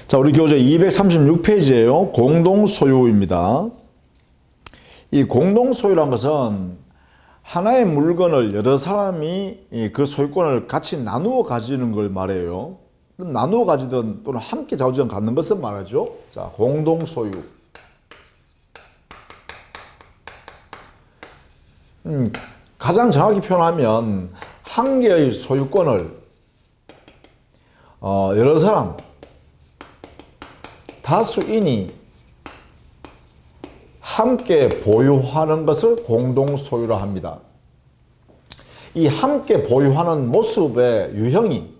자, 우리 교재 236페이지예요. 공동소유입니다. 이 공동소유란 것은 하나의 물건을 여러 사람이 그 소유권을 같이 나누어 가지는 걸 말해요. 나누어 가지든 또는 함께 자주전 갖는 것을 말하죠. 자, 공동소유. 가장 정확히 표현하면 한 개의 소유권을 여러 사람, 다수인이 함께 보유하는 것을 공동소유라 합니다. 이 함께 보유하는 모습의 유형이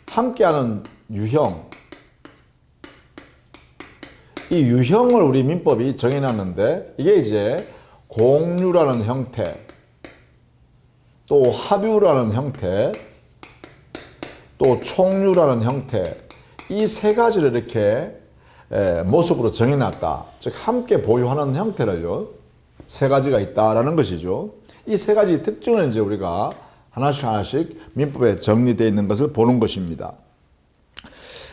함께하는 유형, 이 유형을 우리 민법이 정해놨는데 이게 이제 공유라는 형태, 또 합유라는 형태, 또 총유라는 형태, 이 세 가지를 이렇게 모습으로 정해놨다. 즉 함께 보유하는 형태를요, 세 가지가 있다라는 것이죠. 이 세 가지 특징을 이제 우리가 하나씩 민법에 정리되어 있는 것을 보는 것입니다.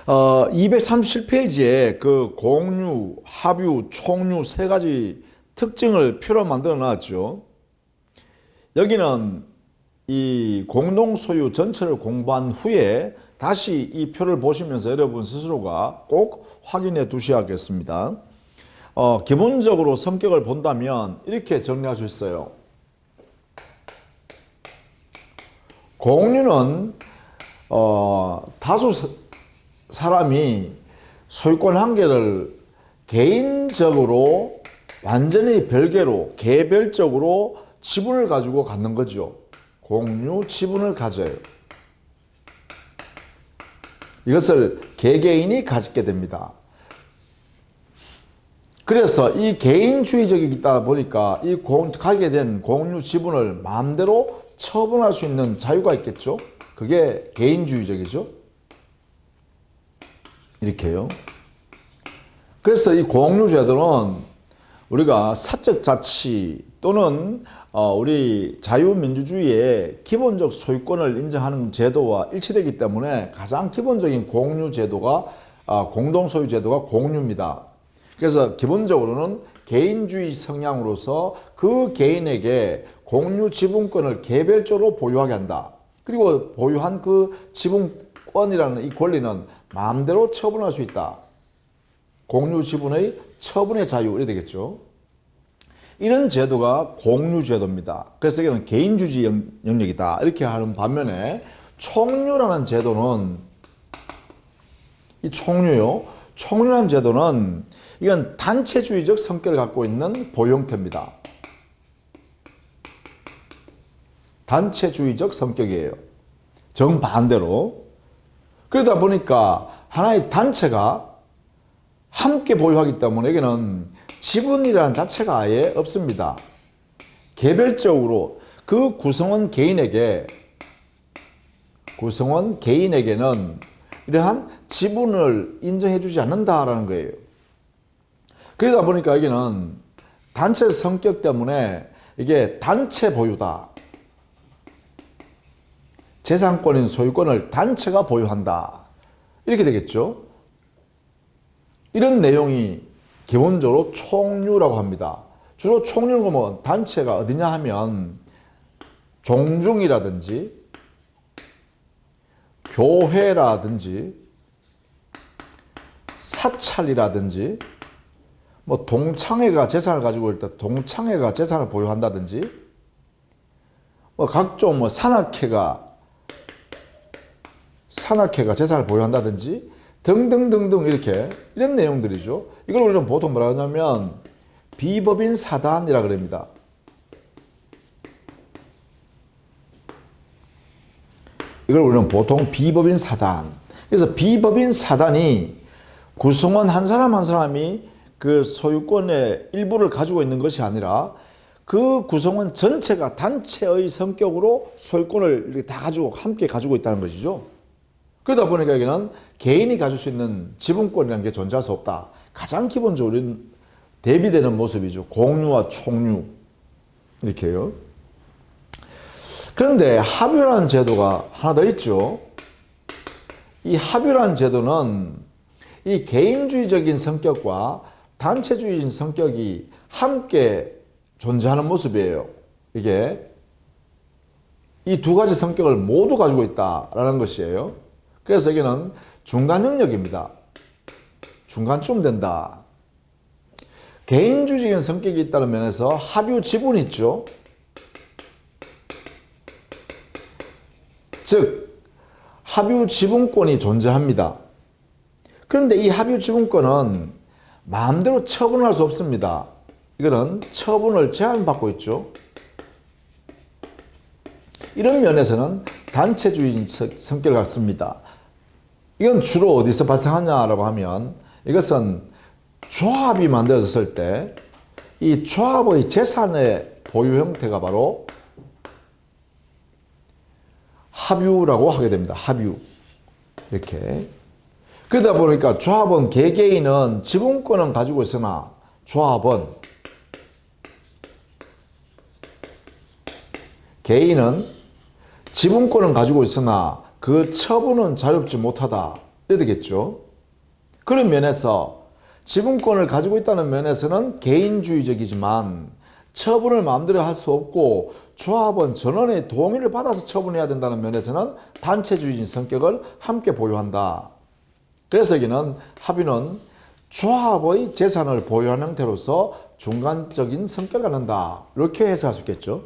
237페이지에 그 공유, 합유, 총유 세 가지 특징을 표로 만들어 놨죠. 여기는 이 공동소유 전체를 공부한 후에 다시 이 표를 보시면서 여러분 스스로가 꼭 확인해 두셔야겠습니다. 기본적으로 성격을 본다면 이렇게 정리할 수 있어요. 공유는 다수 사람이 소유권 한 개를 개인적으로 완전히 별개로 개별적으로 지분을 가지고 갖는 거죠. 공유 지분을 가져요. 이것을 개개인이 가지게 됩니다. 그래서 이 개인주의적이다 보니까 이 가지게 된 공유 지분을 마음대로 처분할 수 있는 자유가 있겠죠. 그게 개인주의적이죠. 이렇게요. 그래서 이 공유제도는 우리가 사적 자치 또는 우리 자유민주주의의 기본적 소유권을 인정하는 제도와 일치되기 때문에 가장 기본적인 공유 제도가 공동소유 제도가 공유입니다. 그래서 기본적으로는 개인주의 성향으로서 그 개인에게 공유 지분권을 개별적으로 보유하게 한다. 그리고 보유한 그 지분권이라는 이 권리는 마음대로 처분할 수 있다. 공유 지분의 처분의 자유, 이래 되겠죠. 이런 제도가 공유제도입니다. 그래서 이건 개인주의 영역이다. 이렇게 하는 반면에 총유라는 제도는 이 총유요. 총유라는 제도는 이건 단체주의적 성격을 갖고 있는 보유 형태입니다. 단체주의적 성격이에요. 정반대로. 그러다 보니까 하나의 단체가 함께 보유하기 때문에 여기는 지분이라는 자체가 아예 없습니다. 개별적으로 그 구성원 개인에게는 이러한 지분을 인정해 주지 않는다라는 거예요. 그러다 보니까 여기는 단체 성격 때문에 이게 단체 보유다. 재산권인 소유권을 단체가 보유한다. 이렇게 되겠죠. 이런 내용이 기본적으로 총유라고 합니다. 주로 총유는 뭐 단체가 어디냐 하면 종중이라든지 교회라든지 사찰이라든지 뭐 동창회가 재산을 가지고 있을 때 동창회가 재산을 보유한다든지 뭐 각종 뭐 산악회가 재산을 보유한다든지 등등등등 이런 내용들이죠. 이걸 우리는 보통 뭐라 하냐면 비법인 사단이라 그럽니다. 이걸 우리는 보통 비법인 사단. 그래서 비법인 사단이 구성원 한 사람 한 사람이 그 소유권의 일부를 가지고 있는 것이 아니라 그 구성원 전체가 단체의 성격으로 소유권을 이렇게 다 가지고 함께 가지고 있다는 것이죠. 그러다 보니까 여기는 개인이 가질 수 있는 지분권이라는 게 존재할 수 없다. 가장 기본적으로 대비되는 모습이죠. 공유와 총유. 이렇게요. 그런데 합유라는 제도가 하나 더 있죠. 이 합유라는 제도는 이 개인주의적인 성격과 단체주의적인 성격이 함께 존재하는 모습이에요. 이게 이 두 가지 성격을 모두 가지고 있다라는 것이에요. 그래서 여기는 중간 영역입니다. 중간쯤 된다. 개인주의적인 성격이 있다는 면에서 합유 지분이 있죠. 즉 합유 지분권이 존재합니다. 그런데 이 합유 지분권은 마음대로 처분할 수 없습니다. 이거는 처분을 제한받고 있죠. 이런 면에서는 단체주의적인 성격을 갖습니다. 이건 주로 어디서 발생하냐라고 하면 이것은 조합이 만들어졌을 때 이 조합의 재산의 보유 형태가 바로 합유라고 하게 됩니다. 합유. 이렇게. 그러다 보니까 조합원 개개인은 지분권은 가지고 있으나 조합원 개인은 지분권은 가지고 있으나 그 처분은 자유롭지 못하다. 이래 되겠죠. 그런 면에서 지분권을 가지고 있다는 면에서는 개인주의적이지만 처분을 마음대로 할 수 없고 조합원 전원의 동의를 받아서 처분해야 된다는 면에서는 단체주의적인 성격을 함께 보유한다. 그래서 여기는 합유는 조합의 재산을 보유하는 형태로서 중간적인 성격을 갖는다. 이렇게 해석할 수 있겠죠.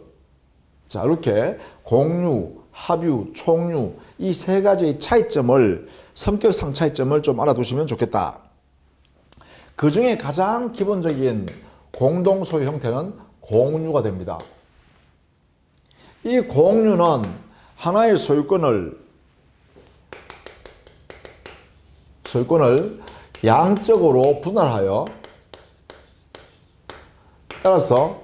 자, 이렇게 공유, 합유, 총유 이 세 가지의 차이점을 성격상 차이점을 좀 알아두시면 좋겠다. 그 중에 가장 기본적인 공동 소유 형태는 공유가 됩니다. 이 공유는 하나의 소유권을 양적으로 분할하여 따라서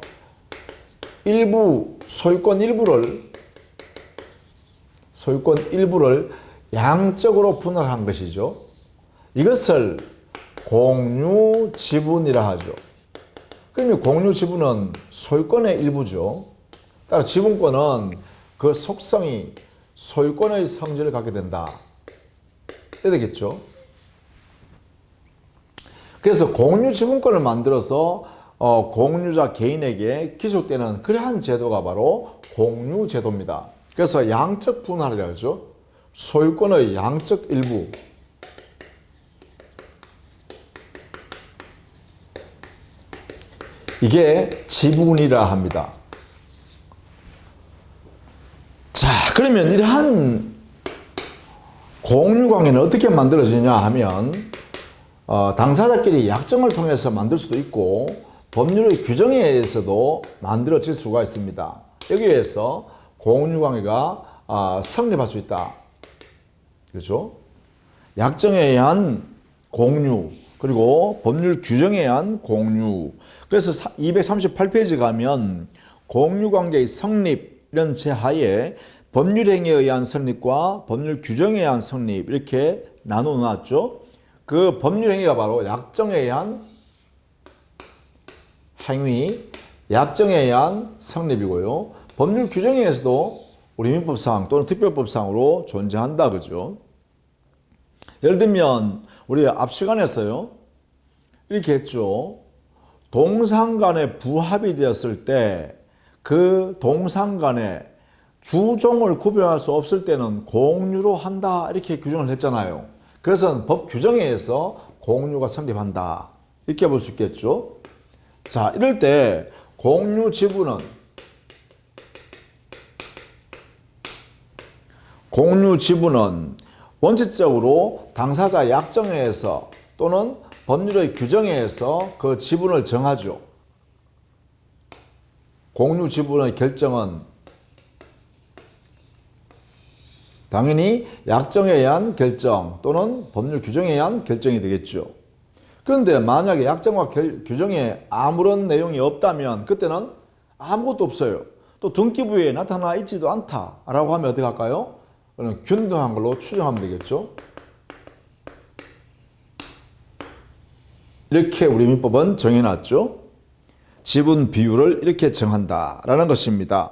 소유권 일부를 양적으로 분할한 것이죠. 이것을 공유 지분이라 하죠. 그러면 공유 지분은 소유권의 일부죠. 따라 지분권은 그 속성이 소유권의 성질을 갖게 된다. 이래 되겠죠. 그래서 공유 지분권을 만들어서 공유자 개인에게 기속되는 그러한 제도가 바로 공유 제도입니다. 그래서 양적 분할이라고 하죠. 소유권의 양적 일부. 이게 지분이라 합니다. 자, 그러면 이러한 공유관계는 어떻게 만들어지냐 하면 당사자끼리 약정을 통해서 만들 수도 있고 법률의 규정에 의해서도 만들어질 수가 있습니다. 여기에서 공유관계가 성립할 수 있다. 그렇죠? 약정에 의한 공유 그리고 법률 규정에 의한 공유. 그래서 238페이지 가면 공유관계의 성립 이런 제하에 법률행위에 의한 성립과 법률 규정에 의한 성립 이렇게 나눠 놨죠. 그 법률행위가 바로 약정에 의한 행위, 약정에 의한 성립이고요. 법률 규정에 의해서도 우리 민법상 또는 특별법상으로 존재한다. 그죠? 예를 들면 우리 앞 시간에서요. 이렇게 했죠. 동상 간에 부합이 되었을 때 그 동상 간에 주종을 구별할 수 없을 때는 공유로 한다. 이렇게 규정을 했잖아요. 그래서 법 규정에 의해서 공유가 성립한다. 이렇게 볼 수 있겠죠. 자, 이럴 때 공유 지분은 원칙적으로 당사자 약정에 의해서 또는 법률의 규정에 의해서 그 지분을 정하죠. 공유 지분의 결정은 당연히 약정에 의한 결정 또는 법률 규정에 의한 결정이 되겠죠. 그런데 만약에 약정과 규정에 아무런 내용이 없다면 그때는 아무것도 없어요. 또 등기부에 나타나 있지도 않다라고 하면 어떻게 할까요? 그럼 균등한 걸로 추정하면 되겠죠. 이렇게 우리 민법은 정해놨죠. 지분 비율을 이렇게 정한다라는 것입니다.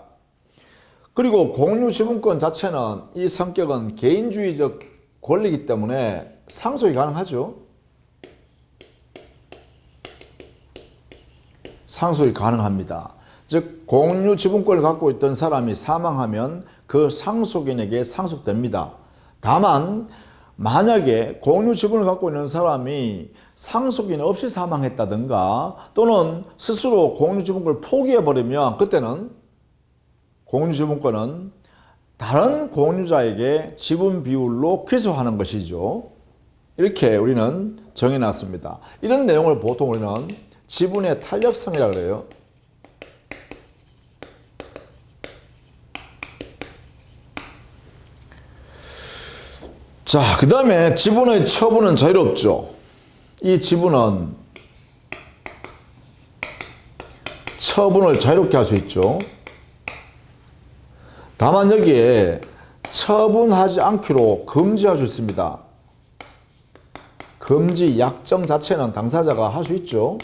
그리고 공유 지분권 자체는 이 성격은 개인주의적 권리이기 때문에 상속이 가능하죠. 상속이 가능합니다. 즉 공유 지분권을 갖고 있던 사람이 사망하면 그 상속인에게 상속됩니다. 다만 만약에 공유 지분을 갖고 있는 사람이 상속인 없이 사망했다든가 또는 스스로 공유 지분권을 포기해버리면 그때는 공유 지분권은 다른 공유자에게 지분 비율로 귀속하는 것이죠. 이렇게 우리는 정해놨습니다. 이런 내용을 보통 우리는 지분의 탄력성이라고 그래요. 자, 그 다음에 지분의 처분은 자유롭죠. 이 지분은 처분을 자유롭게 할 수 있죠. 다만 여기에 처분하지 않기로 금지할 수 있습니다. 금지 약정 자체는 당사자가 할 수 있죠.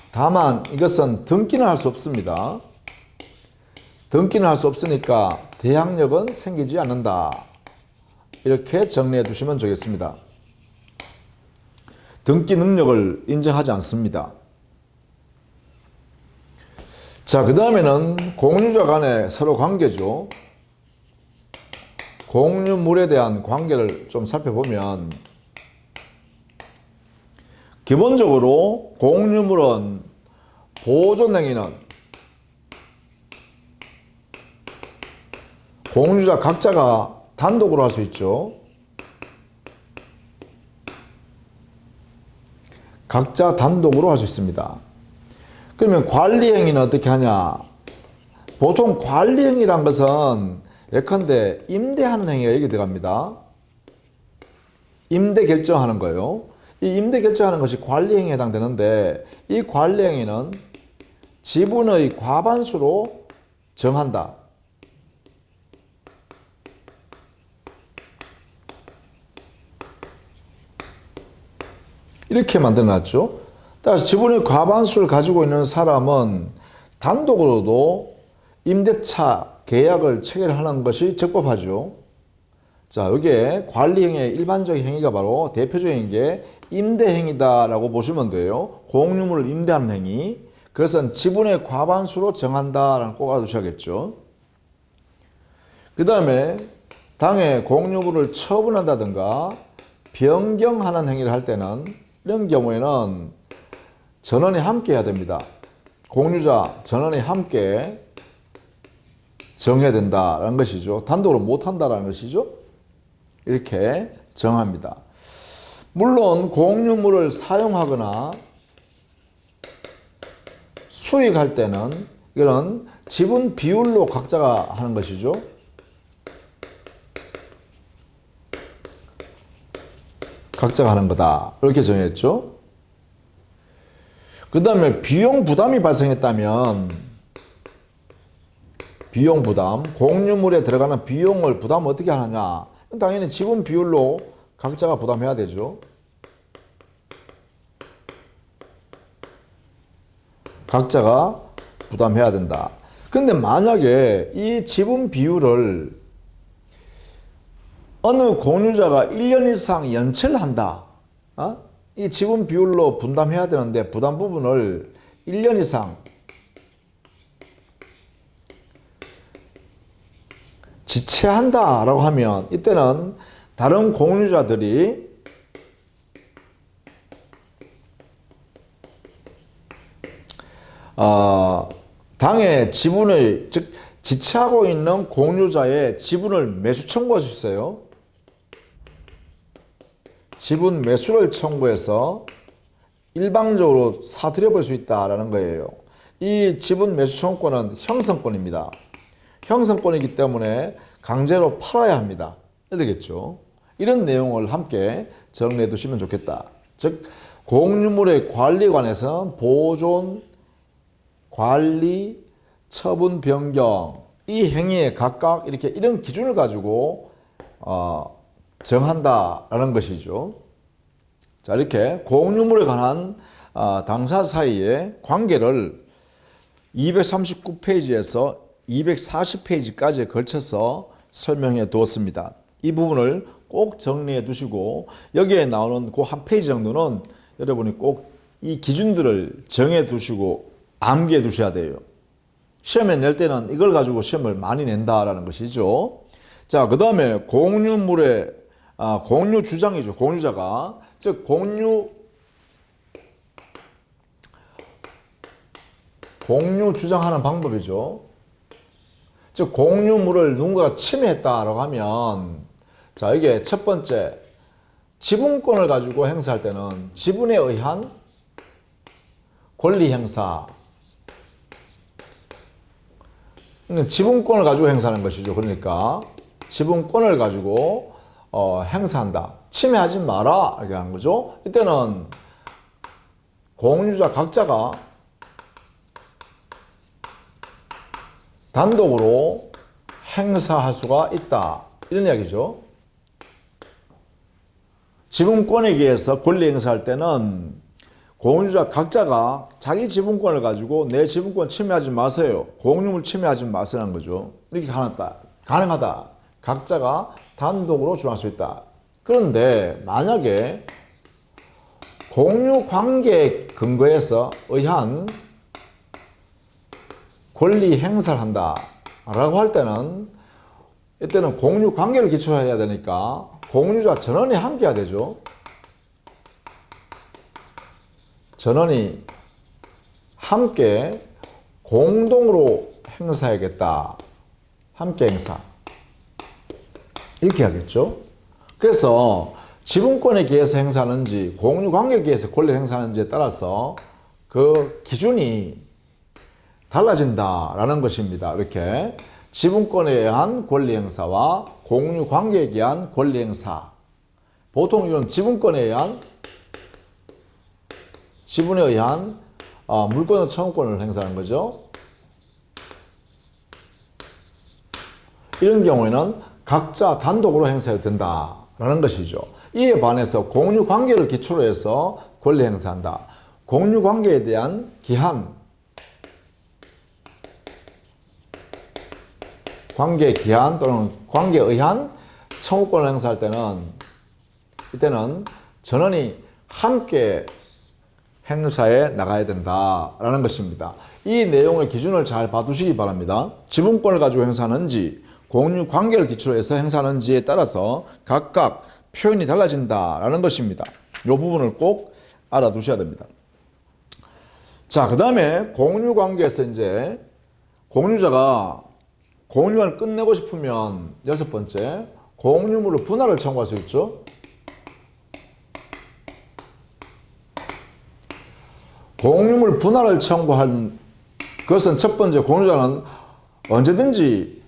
다만 이것은 등기는 할 수 없습니다. 등기는 할 수 없으니까 대항력은 생기지 않는다. 이렇게 정리해 두시면 좋겠습니다. 등기 능력을 인정하지 않습니다. 자, 그 다음에는 공유자 간의 서로 관계죠. 공유물에 대한 관계를 좀 살펴보면 기본적으로 공유물은 보존행위는 공유자 각자가 단독으로 할 수 있죠. 각자 단독으로 할 수 있습니다. 그러면 관리행위는 어떻게 하냐? 보통 관리행위란 것은 예컨대 임대하는 행위가 여기 들어갑니다. 임대 결정하는 거예요. 이 임대 결정하는 것이 관리행위에 해당되는데 이 관리행위는 지분의 과반수로 정한다. 이렇게 만들어놨죠. 따라서 지분의 과반수를 가지고 있는 사람은 단독으로도 임대차 계약을 체결하는 것이 적법하죠. 자, 여기에 관리행위의 일반적인 행위가 바로 대표적인 게 임대행위다라고 보시면 돼요. 공유물을 임대하는 행위. 그것은 지분의 과반수로 정한다라는 꼭 알아두셔야겠죠. 그 다음에 당해 공유물을 처분한다든가 변경하는 행위를 할 때는 이런 경우에는 전원이 함께 해야 됩니다. 공유자 전원이 함께 정해야 된다라는 것이죠. 단독으로 못한다라는 것이죠. 이렇게 정합니다. 물론 공유물을 사용하거나 수익할 때는 이거는 지분 비율로 각자가 하는 것이죠. 각자가 하는 거다. 이렇게 정했죠. 그 다음에 비용 부담이 발생했다면 비용 부담, 공유물에 들어가는 비용을 부담을 어떻게 하느냐? 당연히 지분 비율로 각자가 부담해야 되죠. 각자가 부담해야 된다. 근데 만약에 이 지분 비율을 어느 공유자가 1년 이상 연체를 한다. 이 지분 비율로 분담해야 되는데 부담 부분을 1년 이상 지체한다라고 하면 이때는 다른 공유자들이 당의 지분의 즉 지체하고 있는 공유자의 지분을 매수 청구할 수 있어요. 지분 매수를 청구해서 일방적으로 사들여 볼 수 있다라는 거예요. 이 지분 매수 청구권은 형성권입니다. 형성권이기 때문에 강제로 팔아야 합니다. 되겠죠. 이런 내용을 함께 정리해 두시면 좋겠다. 즉 공유물의 관리에 관해서는 보존, 관리, 처분 변경 이 행위에 각각 이렇게 이런 기준을 가지고 정한다라는 것이죠. 자, 이렇게 공유물에 관한 당사 사이의 관계를 239페이지에서 240페이지까지에 걸쳐서 설명해 두었습니다. 이 부분을 꼭 정리해 두시고 여기에 나오는 그 한 페이지 정도는 여러분이 꼭 이 기준들을 정해 두시고 암기해 두셔야 돼요. 시험에 낼 때는 이걸 가지고 시험을 많이 낸다라는 것이죠. 자, 그 다음에 공유물의 공유 주장이죠. 공유자가. 즉, 공유 주장하는 방법이죠. 즉, 공유물을 누군가가 침해했다라고 하면, 자, 이게 첫 번째, 지분권을 가지고 행사할 때는 지분에 의한 권리 행사. 지분권을 가지고 행사하는 것이죠. 그러니까 지분권을 가지고 행사한다. 침해하지 마라 이렇게 하는 거죠. 이때는 공유자 각자가 단독으로 행사할 수가 있다. 이런 이야기죠. 지분권에 의해서 권리 행사할 때는 공유자 각자가 자기 지분권을 가지고 내 지분권 침해하지 마세요. 공유물 침해하지 마세요라는 거죠. 이렇게 가능하다. 각자가 단독으로 주장할 수 있다. 그런데 만약에 공유 관계에 근거해서 의한 권리 행사를 한다라고 할 때는 이때는 공유 관계를 기초로 해야 되니까 공유자 전원이 함께해야 되죠. 전원이 함께 공동으로 행사해야겠다. 함께 행사. 이렇게 하겠죠. 그래서 지분권에 기해서 행사하는지 공유관계에 기해서 권리 행사하는지에 따라서 그 기준이 달라진다라는 것입니다. 이렇게 지분권에 의한 권리 행사와 공유관계에 의한 권리 행사. 보통 이런 지분권에 의한 지분에 의한 물권의 청구권을 행사하는 거죠. 이런 경우에는 각자 단독으로 행사해도 된다라는 것이죠. 이에 반해서 공유관계를 기초로 해서 권리 행사한다. 공유관계에 대한 기한, 관계 기한 또는 관계에 의한 청구권을 행사할 때는 이때는 전원이 함께 행사에 나가야 된다라는 것입니다. 이 내용의 기준을 잘 봐두시기 바랍니다. 지분권을 가지고 행사하는지 공유 관계를 기초로 해서 행사하는지에 따라서 각각 표현이 달라진다라는 것입니다. 이 부분을 꼭 알아두셔야 됩니다. 자, 그 다음에 공유 관계에서 이제 공유자가 공유를 끝내고 싶으면 여섯 번째, 공유물을 분할을 청구할 수 있죠. 공유물 분할을 청구한 그것은 첫 번째, 공유자는 언제든지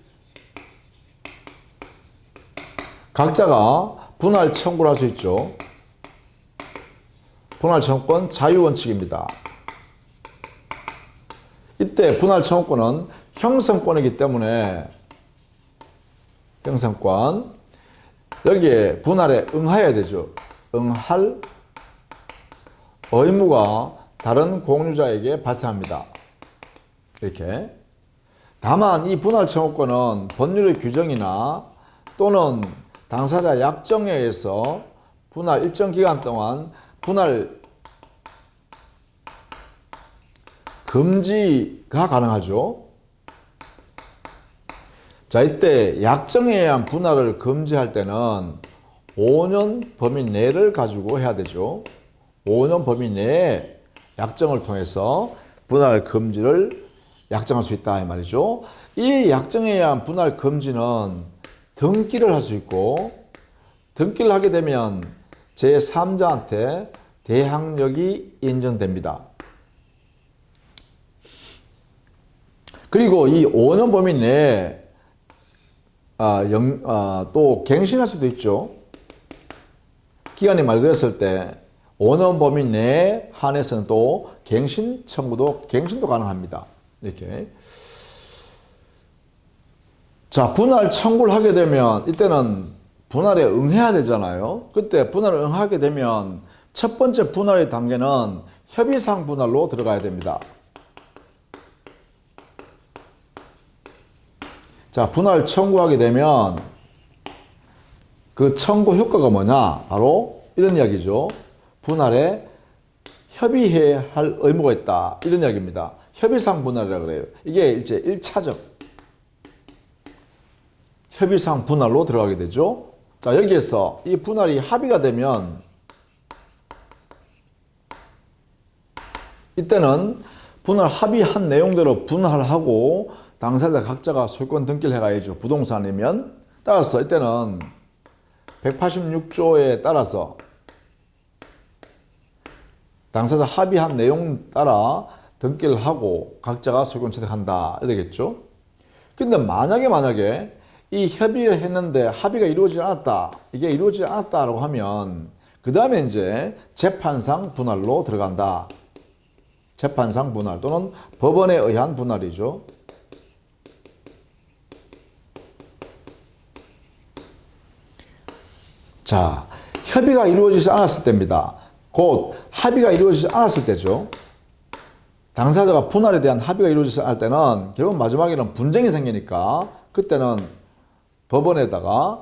각자가 분할 청구를 할 수 있죠. 분할 청구권 자유원칙입니다. 이때 분할 청구권은 형성권이기 때문에 형성권 여기에 분할에 응하여야 되죠. 응할 의무가 다른 공유자에게 발생합니다. 이렇게. 다만 이 분할 청구권은 법률의 규정이나 또는 당사자 약정에 의해서 분할 일정 기간 동안 분할 금지가 가능하죠. 자, 이때 약정에 의한 분할을 금지할 때는 5년 범위 내를 가지고 해야 되죠. 5년 범위 내에 약정을 통해서 분할 금지를 약정할 수 있다 이 말이죠. 이 약정에 의한 분할 금지는 등기를 할 수 있고 등기를 하게 되면 제3자한테 대항력이 인정됩니다. 그리고 이 5년 범위 내에 또 갱신할 수도 있죠. 기간이 만료됐을 때 5년 범위 내에 한해서는 또 갱신도 가능합니다. 이렇게. 자, 분할 청구를 하게 되면 이때는 분할에 응해야 되잖아요. 그때 분할을 응하게 되면 첫 번째 분할의 단계는 협의상 분할로 들어가야 됩니다. 자, 분할 청구하게 되면 그 청구 효과가 뭐냐? 바로 이런 이야기죠. 분할의 협의해야 할 의무가 있다. 이런 이야기입니다. 협의상 분할이라고 그래요. 이게 이제 1차적 협의상 분할로 들어가게 되죠. 자, 여기에서 이 분할이 합의가 되면 이때는 분할 합의한 내용대로 분할하고 당사자 각자가 소유권 등기를 해가야죠. 부동산이면. 따라서 이때는 186조에 따라서 당사자 합의한 내용 따라 등기를 하고 각자가 소유권 취득한다. 이렇게 되겠죠. 근데 만약에 이 협의를 했는데 합의가 이루어지지 않았다. 이게 이루어지지 않았다라고 하면 그 다음에 이제 재판상 분할로 들어간다. 재판상 분할 또는 법원에 의한 분할이죠. 자, 협의가 이루어지지 않았을 때입니다. 곧 합의가 이루어지지 않았을 때죠. 당사자가 분할에 대한 합의가 이루어지지 않을 때는 결국 마지막에는 분쟁이 생기니까 그때는 법원에다가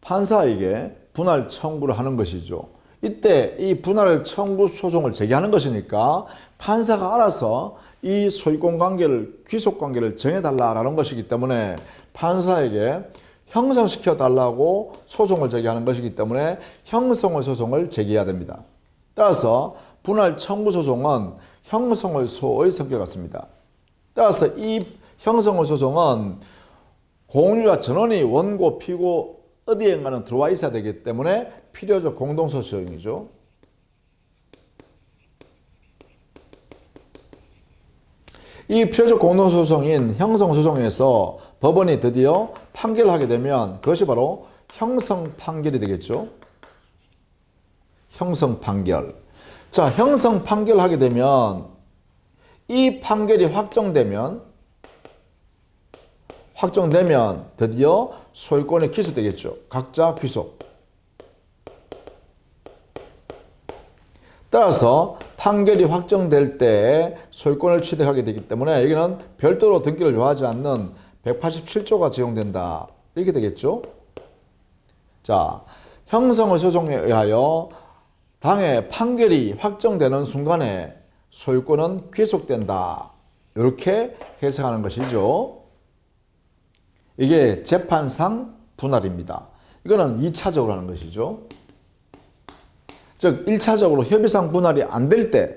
판사에게 분할 청구를 하는 것이죠. 이때 이 분할 청구 소송을 제기하는 것이니까 판사가 알아서 이 소유권 관계를, 귀속 관계를 정해달라는 것이기 때문에 판사에게 형성시켜 달라고 소송을 제기하는 것이기 때문에 형성의 소송을 제기해야 됩니다. 따라서 분할 청구 소송은 형성의 소의 성격 같습니다. 따라서 이 형성의 소송은 공유자 전원이 원고, 피고 어디엔가는 들어와 있어야 되기 때문에 필요적 공동소송이죠. 이 필요적 공동소송인 형성소송에서 법원이 드디어 판결을 하게 되면 그것이 바로 형성판결이 되겠죠. 형성판결. 자, 형성판결을 하게 되면 이 판결이 확정되면 드디어 소유권이 기소되겠죠. 각자 귀속. 따라서 판결이 확정될 때 소유권을 취득하게 되기 때문에 여기는 별도로 등기를 요하지 않는 187조가 적용된다. 이렇게 되겠죠. 자, 형성의 소송에 의하여 당의 판결이 확정되는 순간에 소유권은 귀속된다. 이렇게 해석하는 것이죠. 이게 재판상 분할입니다. 이거는 2차적으로 하는 것이죠. 즉 1차적으로 협의상 분할이 안 될 때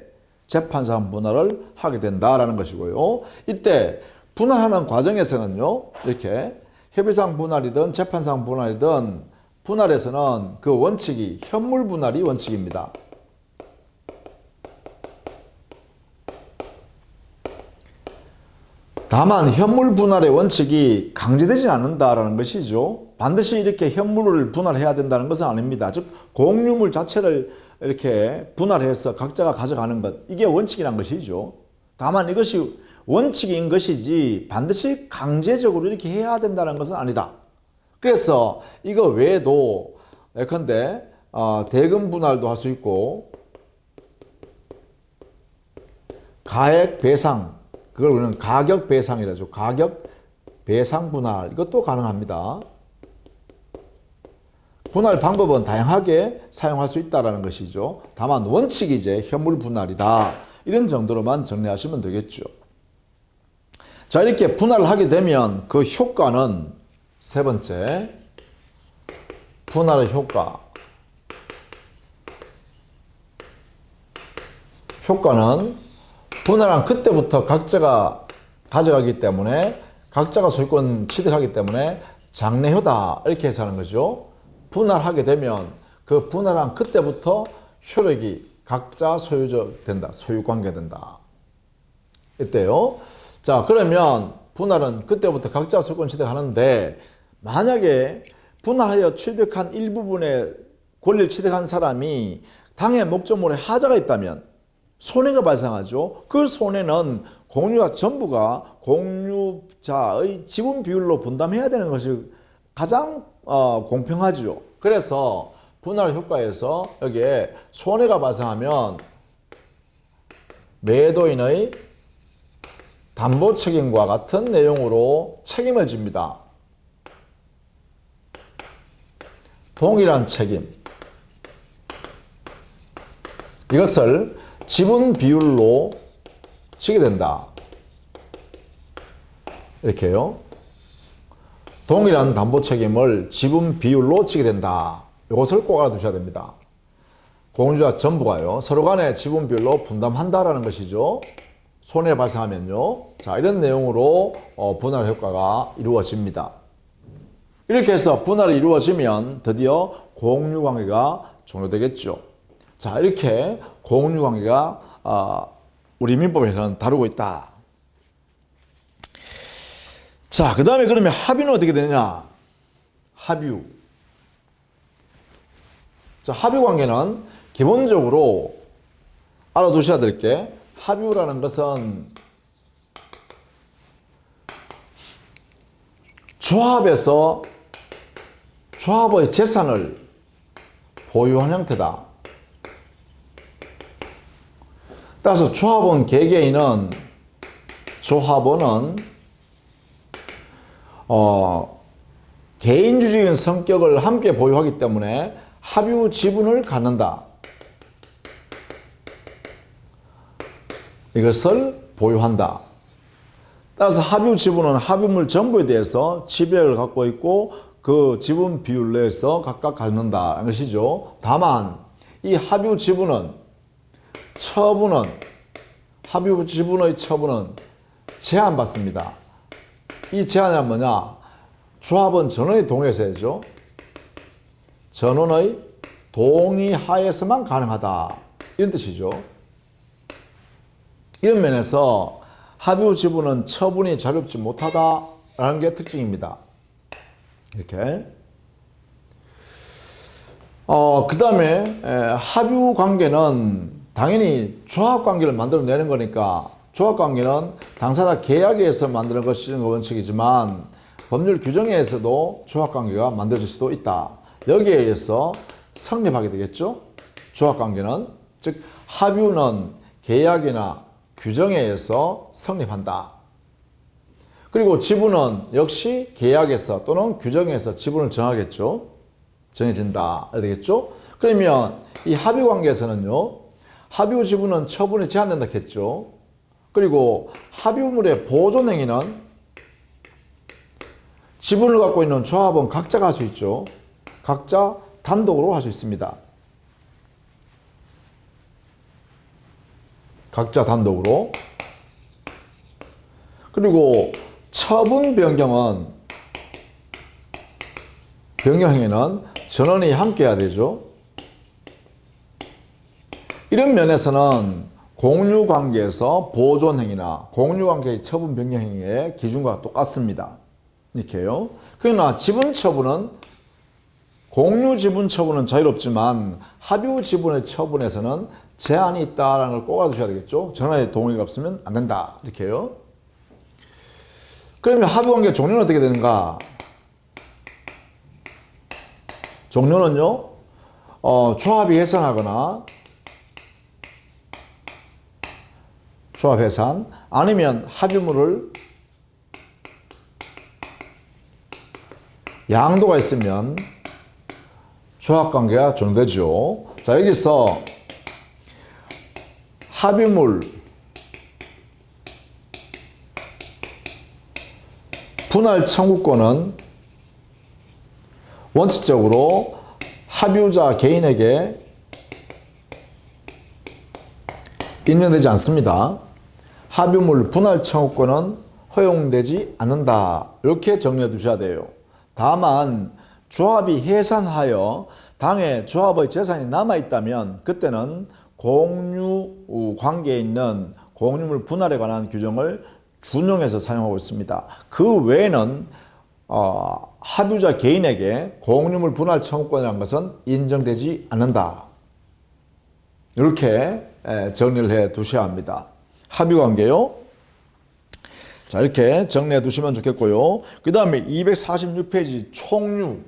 재판상 분할을 하게 된다라는 것이고요. 이때 분할하는 과정에서는요. 이렇게 협의상 분할이든 재판상 분할이든 분할에서는 그 원칙이 현물 분할이 원칙입니다. 다만 현물 분할의 원칙이 강제되지 않는다라는 것이죠. 반드시 이렇게 현물을 분할해야 된다는 것은 아닙니다. 즉 공유물 자체를 이렇게 분할해서 각자가 가져가는 것, 이게 원칙이란 것이죠. 다만 이것이 원칙인 것이지 반드시 강제적으로 이렇게 해야 된다는 것은 아니다. 그래서 이거 외에도 예컨대 대금 분할도 할 수 있고 가액 배상, 그걸 우리는 가격 배상이라죠. 가격 배상 분할, 이것도 가능합니다. 분할 방법은 다양하게 사용할 수 있다는 것이죠. 다만 원칙이 이제 현물 분할이다. 이런 정도로만 정리하시면 되겠죠. 자, 이렇게 분할을 하게 되면 그 효과는 세 번째, 분할의 효과. 효과는 분할한 그때부터 각자가 가져가기 때문에 각자가 소유권 취득하기 때문에 장래효다. 이렇게 해석하는 거죠. 분할하게 되면 그 분할한 그때부터 효력이 각자 소유적 된다. 소유관계 된다. 이때요. 자, 그러면 분할은 그때부터 각자 소유권 취득하는데 만약에 분할하여 취득한 일부분의 권리를 취득한 사람이 당의 목적물에 하자가 있다면 손해가 발생하죠. 그 손해는 공유자 전부가 공유자의 지분 비율로 분담해야 되는 것이 가장 공평하죠. 그래서 분할 효과에서 여기에 손해가 발생하면 매도인의 담보 책임과 같은 내용으로 책임을 집니다. 동일한 책임. 이것을 지분 비율로 치게 된다. 이렇게요. 동일한 담보 책임을 지분 비율로 치게 된다. 이것을 꼭 알아두셔야 됩니다. 공유자 전부가요, 서로 간에 지분 비율로 분담한다라는 것이죠. 손해가 발생하면요. 자, 이런 내용으로 분할 효과가 이루어집니다. 이렇게 해서 분할이 이루어지면 드디어 공유관계가 종료되겠죠. 자, 이렇게 공유관계가 우리 민법에서는 다루고 있다. 자, 그 다음에 그러면 합유는 어떻게 되느냐? 합유. 자, 합유관계는 기본적으로 알아두셔야 될 게, 합유라는 것은 조합의 재산을 보유한 형태다. 따라서 조합원 개개인은 개인주의적인 성격을 함께 보유하기 때문에 합유 지분을 갖는다. 이것을 보유한다. 따라서 합유 지분은 합유물 전부에 대해서 지배를 갖고 있고 그 지분 비율 내에서 각각 갖는다는 것이죠. 다만 이 합유 지분의 처분은 제한받습니다. 이 제한은 뭐냐? 조합원 전원의 동의에서 해야죠. 전원의 동의하에서만 가능하다. 이런 뜻이죠. 이런 면에서 합유 지분은 처분이 자유롭지 못하다라는 게 특징입니다. 이렇게. 그 다음에 합유 관계는 당연히 조합 관계를 만들어내는 거니까, 조합 관계는 당사자 계약에 의해서 만드는 것이 원칙이지만 법률 규정에 의해서도 조합 관계가 만들어질 수도 있다. 여기에 의해서 성립하게 되겠죠. 조합 관계는, 즉 합유는 계약이나 규정에 의해서 성립한다. 그리고 지분은 역시 계약에서 또는 규정에서 지분을 정하겠죠. 정해진다. 되겠죠. 그러면 이 합유 관계에서는요, 합유 지분은 처분이 제한된다 했죠. 그리고 합유물의 보존 행위는 지분을 갖고 있는 조합원 각자가 할 수 있죠. 각자 단독으로 할 수 있습니다. 각자 단독으로. 그리고 처분 변경 행위는 전원이 함께 해야 되죠. 이런 면에서는 공유관계에서 보존 행위나 공유관계의 처분 변경 행위의 기준과 똑같습니다. 이렇게요. 그러나 지분 처분은, 공유 지분 처분은 자유롭지만 합유 지분의 처분에서는 제한이 있다는 걸 꼭 알아두셔야 되겠죠. 전원의 동의가 없으면 안 된다. 이렇게요. 그러면 합유 관계 종료는 어떻게 되는가? 종료는요, 조합이 해산하거나, 조합 해산, 아니면 합유물을 양도가 있으면 조합관계가 종료되죠. 자, 여기서 합유물 분할 청구권은 원칙적으로 합유자 개인에게 인정되지 않습니다. 합유물 분할 청구권은 허용되지 않는다. 이렇게 정리해 두셔야 돼요. 다만 조합이 해산하여 당에 조합의 재산이 남아있다면 그때는 공유 관계에 있는 공유물 분할에 관한 규정을 준용해서 사용하고 있습니다. 그 외에는 합유자 개인에게 공유물 분할 청구권이라는 것은 인정되지 않는다. 이렇게 정리를 해 두셔야 합니다. 합유관계요. 자, 이렇게 정리해 두시면 좋겠고요. 그 다음에 246페이지 총유.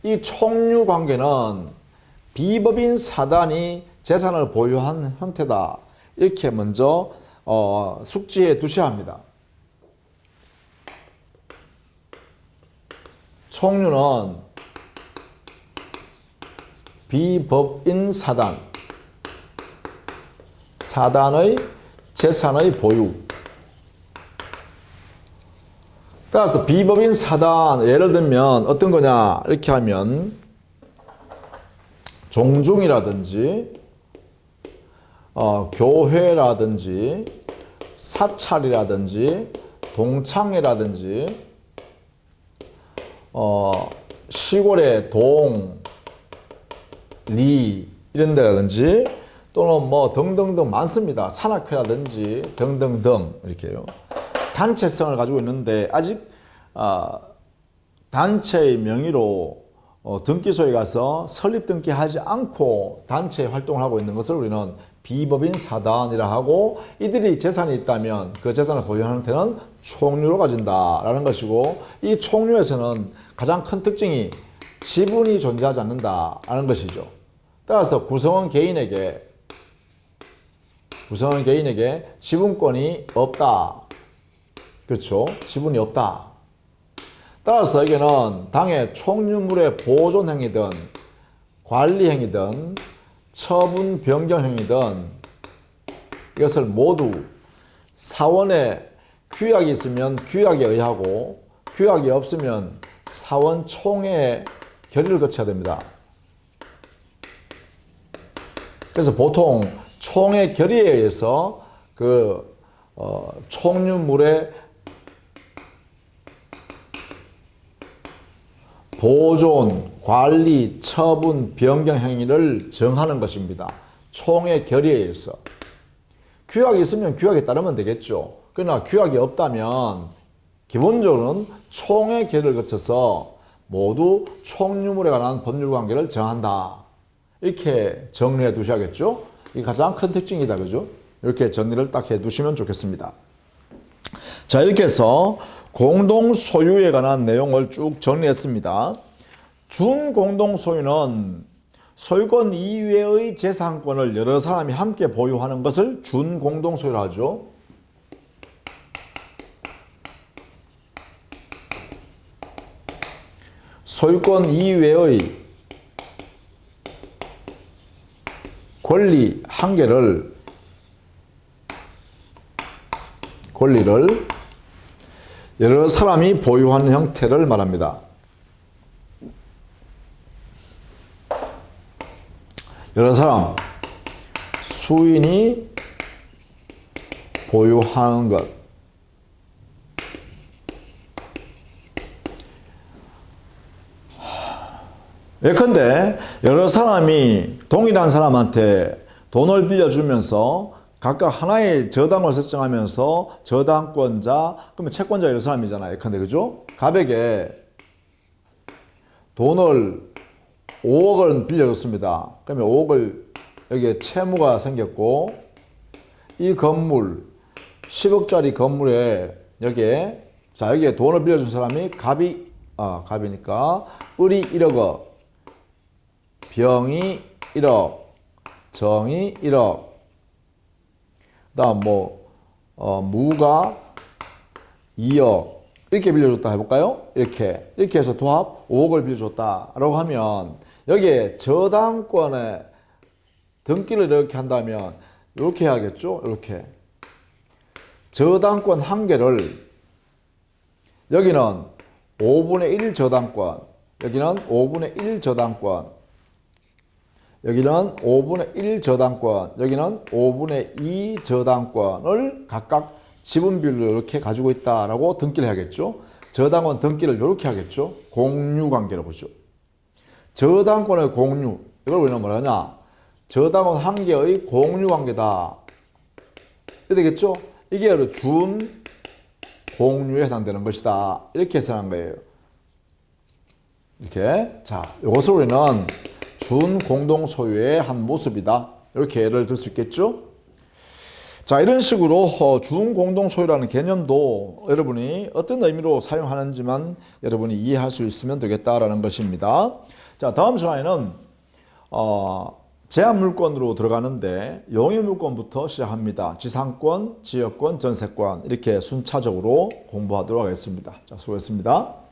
이 총유 관계는 비법인 사단이 재산을 보유한 형태다. 이렇게 먼저 숙지해 두셔야 합니다. 총유는 비법인 사단. 사단의 재산의 보유. 따라서 비법인 사단, 예를 들면 어떤 거냐 이렇게 하면 종중이라든지 교회라든지 사찰이라든지 동창회라든지 시골의 동, 리 이런 데라든지 또는 뭐 등등등 많습니다. 산악회라든지 등등등 이렇게요. 단체성을 가지고 있는데 아직 단체의 명의로 등기소에 가서 설립 등기하지 않고 단체 활동을 하고 있는 것을 우리는 비법인 사단이라 하고, 이들이 재산이 있다면 그 재산을 보유하는 데는 총류로 가진다라는 것이고, 이 총류에서는 가장 큰 특징이 지분이 존재하지 않는다라는 것이죠. 따라서 구성원 개인에게 지분권이 없다. 그렇죠? 지분이 없다. 따라서 여기는 당의 총유물의 보존 행위든 관리 행위든 처분 변경 행위든 이것을 모두 사원의 규약이 있으면 규약에 의하고, 규약이 없으면 사원 총회의 결의를 거쳐야 됩니다. 그래서 보통 총회 결의에 의해서 그 총유물의 보존, 관리, 처분, 변경 행위를 정하는 것입니다. 총회 결의에 의해서. 규약이 있으면 규약에 따르면 되겠죠. 그러나 규약이 없다면 기본적으로는 총회 결의를 거쳐서 모두 총유물에 관한 법률관계를 정한다. 이렇게 정리해 두셔야겠죠. 이게 가장 큰 특징이다. 그죠? 이렇게 정리를 딱 해 두시면 좋겠습니다. 자, 이렇게 해서 공동소유에 관한 내용을 쭉 정리했습니다. 준공동소유는 소유권 이외의 재산권을 여러 사람이 함께 보유하는 것을 준공동소유라 하죠. 소유권 이외의 권리를 여러 사람이 보유하는 형태를 말합니다. 여러 사람, 수인이 보유하는 것. 예컨대 여러 사람이 동일한 사람한테 돈을 빌려주면서 각각 하나의 저당을 설정하면서 저당권자, 그러면 채권자 여러 사람이잖아요. 예컨대, 그죠? 갑에게 돈을 5억을 빌려줬습니다. 그러면 5억을 여기에 채무가 생겼고, 이 건물 10억짜리 건물에 여기에 돈을 빌려준 사람이 갑이니까 을이 1억, 병이 1억, 정이 1억, 그다음 무가 2억 이렇게 빌려줬다 해볼까요? 이렇게 해서 도합 5억을 빌려줬다라고 하면 여기에 저당권의 등기를 이렇게 한다면 이렇게 해야겠죠? 이렇게 저당권 한 개를, 여기는 5분의 1 저당권, 여기는 5분의 1 저당권, 여기는 5분의 1 저당권, 여기는 5분의 2 저당권을 각각 지분비율로 이렇게 가지고 있다라고 등기를 해야겠죠. 저당권 등기를 이렇게 하겠죠. 공유관계로 보죠. 저당권의 공유, 이걸 우리는 뭐라 하냐? 저당권 한 개의 공유관계다. 이렇게 되겠죠. 이게 바로 준 공유에 해당되는 것이다. 이렇게 해석한 거예요. 이렇게. 자, 이것을 우리는 준 공동 소유의 한 모습이다. 이렇게 예를 들 수 있겠죠? 자, 이런 식으로 준 공동 소유라는 개념도 여러분이 어떤 의미로 사용하는지만 여러분이 이해할 수 있으면 되겠다라는 것입니다. 자, 다음 시간에는 제한 물권으로 들어가는데 용의 물권부터 시작합니다. 지상권, 지역권, 전세권 이렇게 순차적으로 공부하도록 하겠습니다. 자, 수고했습니다.